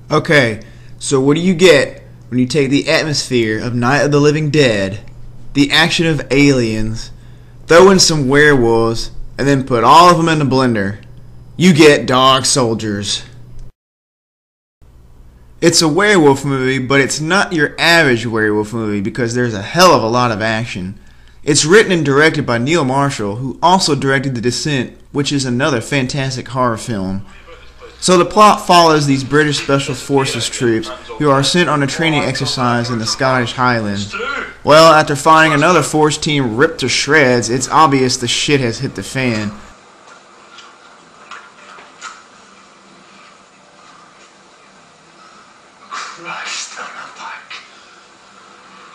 Okay, so what do you get when you take the atmosphere of Night of the Living Dead, the action of aliens, throw in some werewolves, and then put all of them in a blender? You get Dog Soldiers. It's a werewolf movie, but it's not your average werewolf movie because there's a hell of a lot of action. It's written and directed by Neil Marshall, who also directed The Descent, which is another fantastic horror film. So the plot follows these British Special Forces troops who are sent on a training exercise in the Scottish Highlands. Well, after finding another force team ripped to shreds, it's obvious the shit has hit the fan. Christ on the back.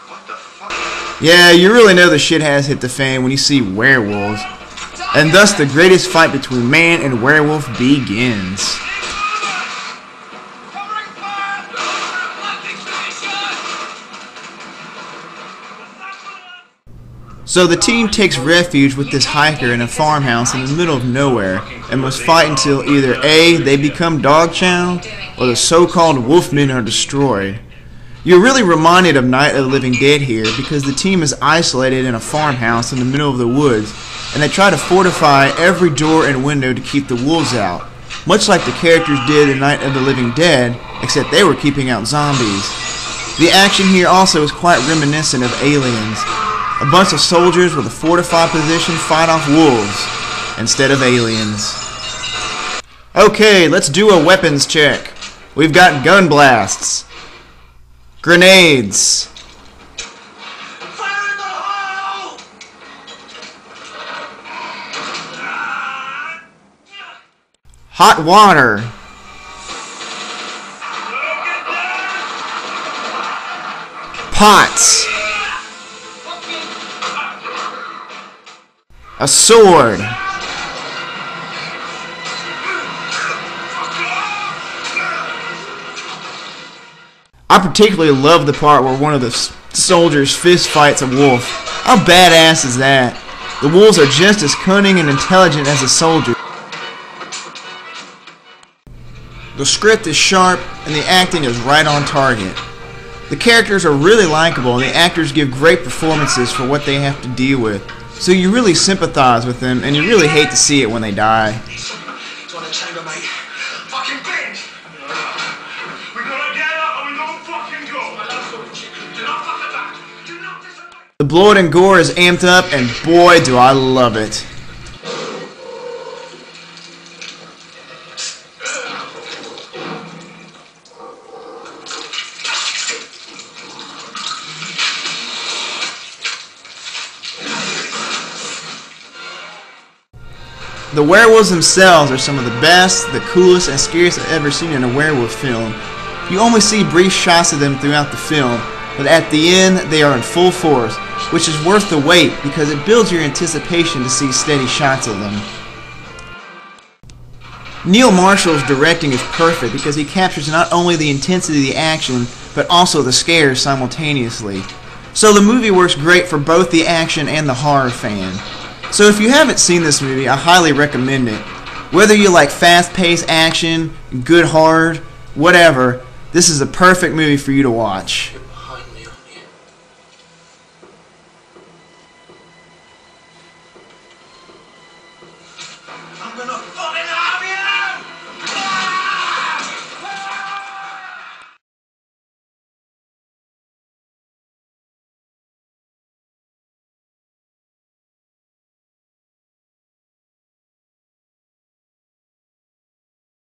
What the fuck? Yeah, you really know the shit has hit the fan when you see werewolves. And thus the greatest fight between man and werewolf begins. So the team takes refuge with this hiker in a farmhouse in the middle of nowhere and must fight until either A, they become dog chow, or the so-called wolfmen are destroyed. You're really reminded of Night of the Living Dead here because the team is isolated in a farmhouse in the middle of the woods and they try to fortify every door and window to keep the wolves out, much like the characters did in Night of the Living Dead, except they were keeping out zombies. The action here also is quite reminiscent of Aliens. A bunch of soldiers with a fortified position fight off wolves instead of aliens. Okay, let's do a weapons check. We've got gun blasts, grenades, Fire in the hole! hot water, pots, a sword, I particularly love the part where one of the soldiers fist fights a wolf. How badass is that? The wolves are just as cunning and intelligent as the soldiers. The script is sharp and the acting is right on target. The characters are really likable and the actors give great performances for what they have to deal with. So you really sympathize with them and you really hate to see it when they die. It's on the chamber, mate. Fucking bend! We gotta get up and we don't fucking go! Do not fuck about! Do not disobey! The blood and gore is amped up and boy do I love it. The werewolves themselves are some of the best, the coolest, and scariest I've ever seen in a werewolf film. You only see brief shots of them throughout the film, but at the end they are in full force, which is worth the wait because it builds your anticipation to see steady shots of them. Neil Marshall's directing is perfect because he captures not only the intensity of the action, but also the scares simultaneously. So the movie works great for both the action and the horror fan. So if you haven't seen this movie, I highly recommend it. Whether you like fast-paced action, good horror, whatever, this is a perfect movie for you to watch. Behind me, aren't you? I'm gonna fuck!